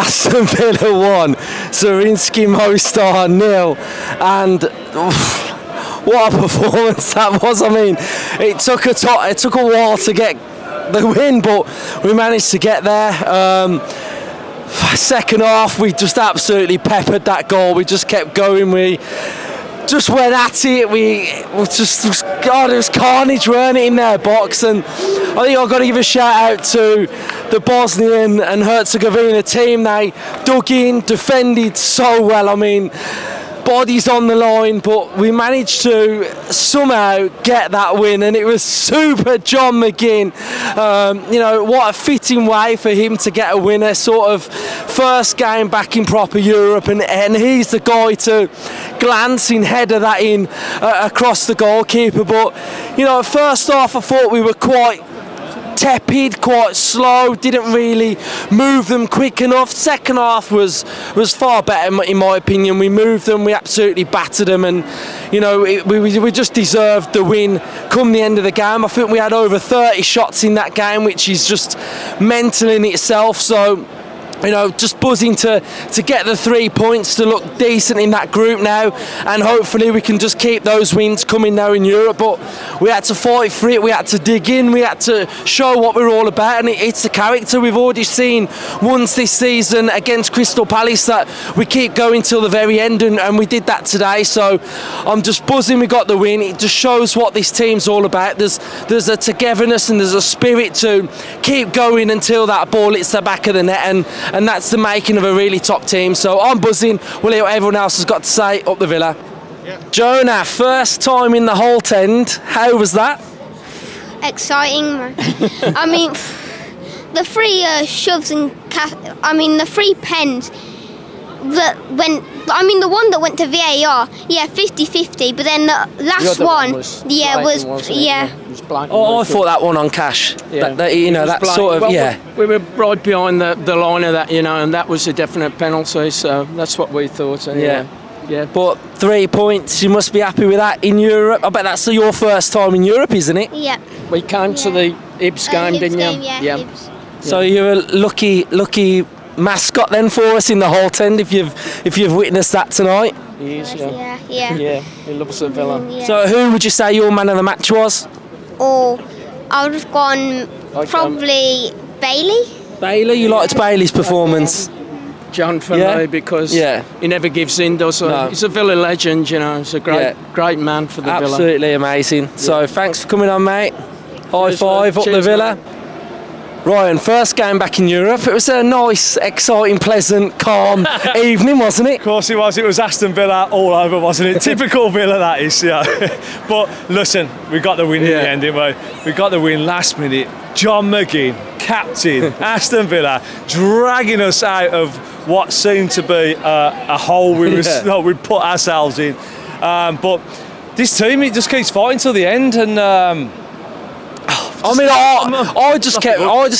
Aston Villa 1, Zrinjski Mostar 0, and what a performance that was. I mean, it took a while to get the win, but we managed to get there. Second half, we just absolutely peppered that goal. We just kept going. We just went at it. God, it was carnage, weren't it, in their box? And I think I've got to give a shout out to the Bosnian and Herzegovina team. They dug in, defended so well. I mean, bodies on the line, but we managed to somehow get that win, and it was super John McGinn. You know, what a fitting way for him to get a winner, sort of first game back in proper Europe, and he's the guy to glancing header that in across the goalkeeper. But you know, first half I thought we were quite tepid, quite slow, didn't really move them quick enough. Second half was far better in my opinion. We moved them, we absolutely battered them, and you know, we just deserved the win come the end of the game. I think we had over 30 shots in that game, which is just mental in itself. So you know, just buzzing to get the 3 points, to look decent in that group now, and hopefully we can just keep those wins coming now in Europe. But we had to fight for it, we had to dig in, we had to show what we're all about, and it's the character we've already seen once this season against Crystal Palace, that we keep going till the very end, and we did that today. So I'm just buzzing we got the win. It just shows what this team's all about. There's a togetherness and there's a spirit to keep going until that ball hits the back of the net, and that's the making of a really top team. So I'm buzzing. We'll hear what everyone else has got to say up the Villa. Yep. Jonah, first time in the Holt End. How was that? Exciting. I mean, the three shoves and the three pens that went. I mean, the one that went to VAR, yeah, 50-50. But then the last one, was blank. Oh, I thought that one on Cash. Yeah. You know, that sort of, yeah. We were right behind the line of that, you know, and that was a definite penalty. So that's what we thought. And yeah. But 3 points, you must be happy with that in Europe. I bet that's your first time in Europe, isn't it? Yeah. We came to the Ibs game, didn't you? Yeah. So you're a lucky mascot then for us in the Holt End, if you've witnessed that tonight. He is, yeah. He loves the Villa. Yeah. So who would you say your man of the match was? Or I would have gone probably Bailey. Bailey, you liked Bailey's performance? John for me, because he never gives in, does he? No. He's a Villa legend, you know. He's a great man for the Villa. Absolutely amazing. Yeah. So thanks for coming on, mate. High five up the Villa. Mate. Ryan, first game back in Europe. It was a nice, exciting, pleasant, calm evening, wasn't it? Of course it was. It was Aston Villa all over, wasn't it? Typical Villa, that is, yeah. But listen, we got the win in the end, didn't we? We got the win last minute. John McGinn, captain, Aston Villa, dragging us out of what seemed to be a hole we put ourselves in. But this team, it just keeps fighting till the end, and. I mean, I just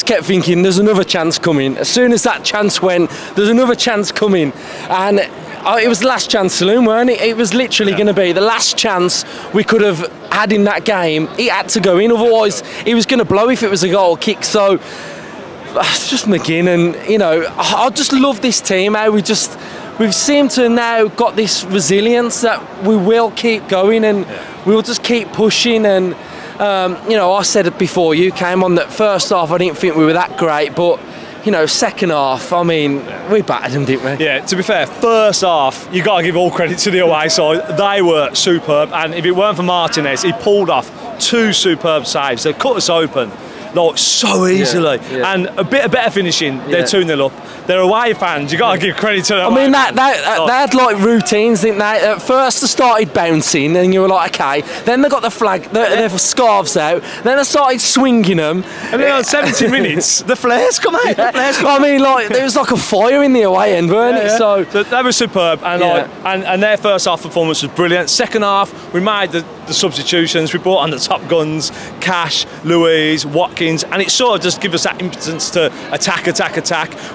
kept thinking there's another chance coming. As soon as that chance went, there's another chance coming, and it was the last chance saloon, weren't it? It was literally going to be the last chance we could have had in that game. It had to go in, otherwise he was going to blow if it was a goal kick. So it's just McGinn, and you know, I just love this team. How we've seemed to now got this resilience that we will keep going, and we'll just keep pushing. And you know, I said it before you came on that first half I didn't think we were that great, but you know, second half, I mean, we battered them, didn't we? Yeah, to be fair, first half, you got to give all credit to the away side. They were superb, and if it weren't for Martinez, he pulled off 2 superb saves. They cut us open like so easily, and a bit of better finishing. They're 2-0 up. They're away fans. You got to give credit to them. I mean, they had like routines, didn't they? At first, they started bouncing, and you were like, okay. Then they got the flag, their scarves out. Then they started swinging them, and then on 70 minutes, the flares come out. The flares come out. I mean, like there was like a fire in the away end, weren't it? So that was superb, and and their first half performance was brilliant. Second half, we made the substitutions. We brought on the top guns: Cash, Louise, Watkins, and it sort of just gave us that impotence to attack.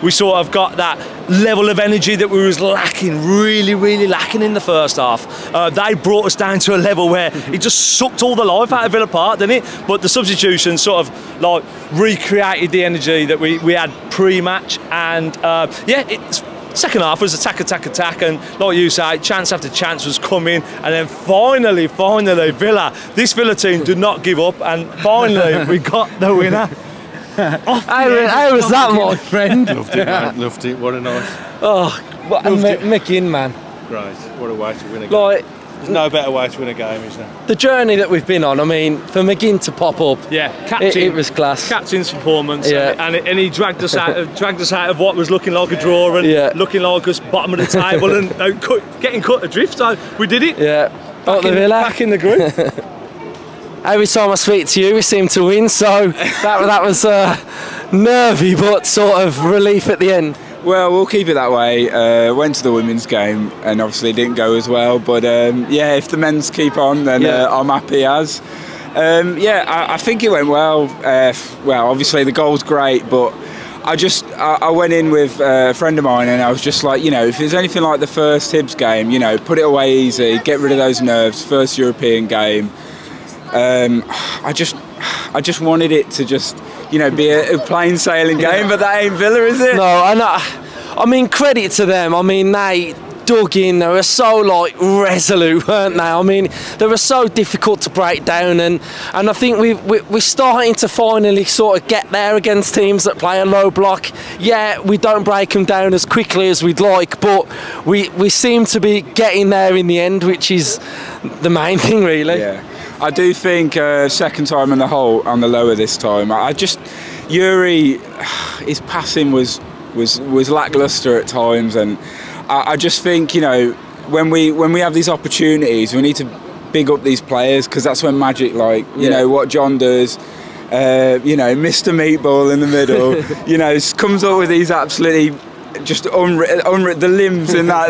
We sort of got that level of energy that we was lacking, really lacking in the first half. They brought us down to a level where it just sucked all the life out of Villa Park, didn't it? But the substitution sort of like recreated the energy that we had pre-match, and it's second half was attack, and like you say, chance after chance was coming, and then finally this Villa team did not give up, and finally we got the winner. How was that, my friend? Loved it, man. Loved it. What a nice. McGinn, man. Great. What a way to win a game. Like, there's no better way to win a game, is there? The journey that we've been on, I mean, for McGinn to pop up, it was class. Captain's performance, and he dragged us out of what was looking like a draw and looking like us bottom of the table and getting cut adrift. So we did it. Yeah, back in the group. Every time I speak to you, we seem to win. So that was nervy, but sort of relief at the end. Well, we'll keep it that way. Went to the women's game and obviously it didn't go as well. But if the men's keep on, then I'm happy as. I think it went well. Obviously the goal's great, but I went in with a friend of mine and I was just like, if there's anything like the first Hibs game, put it away easy, get rid of those nerves. First European game. I just wanted it to just, be a plain sailing game, but that ain't Villa, is it? No, I mean, credit to them. I mean, they dug in. They were so resolute, weren't they? I mean, they were so difficult to break down, and I think we're starting to finally sort of get there against teams that play a low block. Yeah, we don't break them down as quickly as we'd like, but we seem to be getting there in the end, which is the main thing, really. Yeah. I do think second time on the lower this time. Yuri, his passing was lacklustre at times, and I just think when we have these opportunities, we need to big up these players, because that's when magic, what John does. Mr. Meatball in the middle, comes up with these absolutely just the limbs in that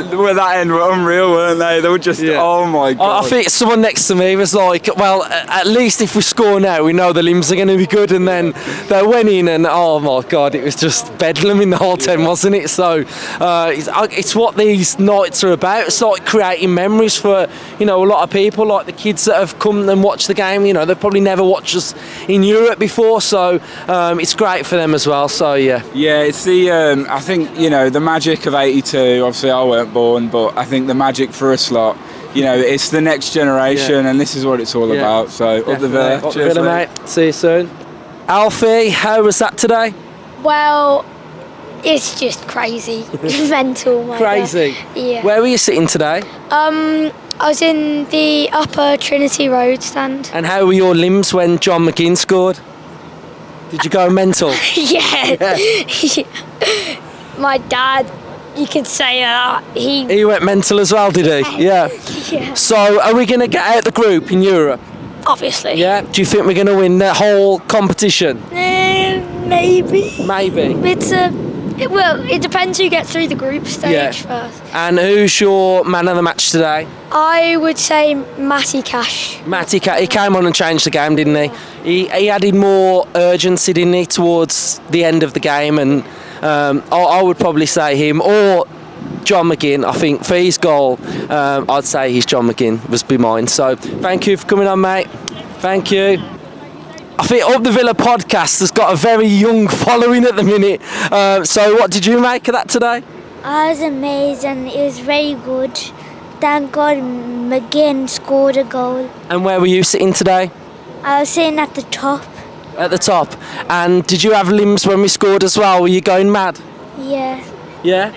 end were unreal, weren't they? They were just, oh my God. I think someone next to me was like, well, at least if we score now, we know the limbs are going to be good, and then they went in and, oh my God, it was just bedlam in the whole 10, wasn't it? So it's what these nights are about. It's like creating memories for, a lot of people, like the kids that have come and watched the game. They've probably never watched us in Europe before, so it's great for them as well, so yeah. Yeah, it's the, I think, the magic of 82, obviously I weren't born, but I think the magic for us lot, it's the next generation, and this is what it's all about. So definitely. Up the Villa. Up the Villa, mate. See you soon. Alfie, how was that today? Well, it's just crazy. Mental, my Crazy? God. Yeah. Where were you sitting today? I was in the upper Trinity Road stand. And how were your limbs when John McGinn scored? Did you go mental? Yeah. My dad, you could say that. He went mental as well, did he? Yeah. Yeah. So, are we going to get out the group in Europe? Obviously. Yeah. Do you think we're going to win the whole competition? Maybe. Maybe. It depends who gets through the group stage first. And who's your man of the match today? I would say Matty Cash. Matty Cash. He came on and changed the game, didn't he? He added more urgency, didn't he, towards the end of the game, and I would probably say him or John McGinn. I think for his goal, I'd say he's John McGinn was be mine. So thank you for coming on, mate. Thank you. I think Up the Villa podcast has got a very young following at the minute. So what did you make of that today? It was amazing. It was very good. Thank God McGinn scored a goal. And where were you sitting today? I was sitting at the top. At the top. And did you have limbs when we scored as well? Were you going mad? Yeah. Yeah?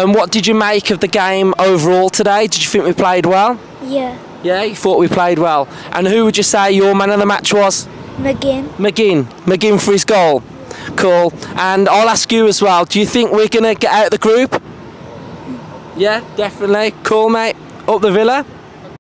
What did you make of the game overall today? Did you think we played well? Yeah. Yeah, you thought we played well. And who would you say your man of the match was? McGinn. McGinn for his goal. Cool. And I'll ask you as well, do you think we're going to get out of the group? Yeah, definitely. Cool, mate. Up the Villa.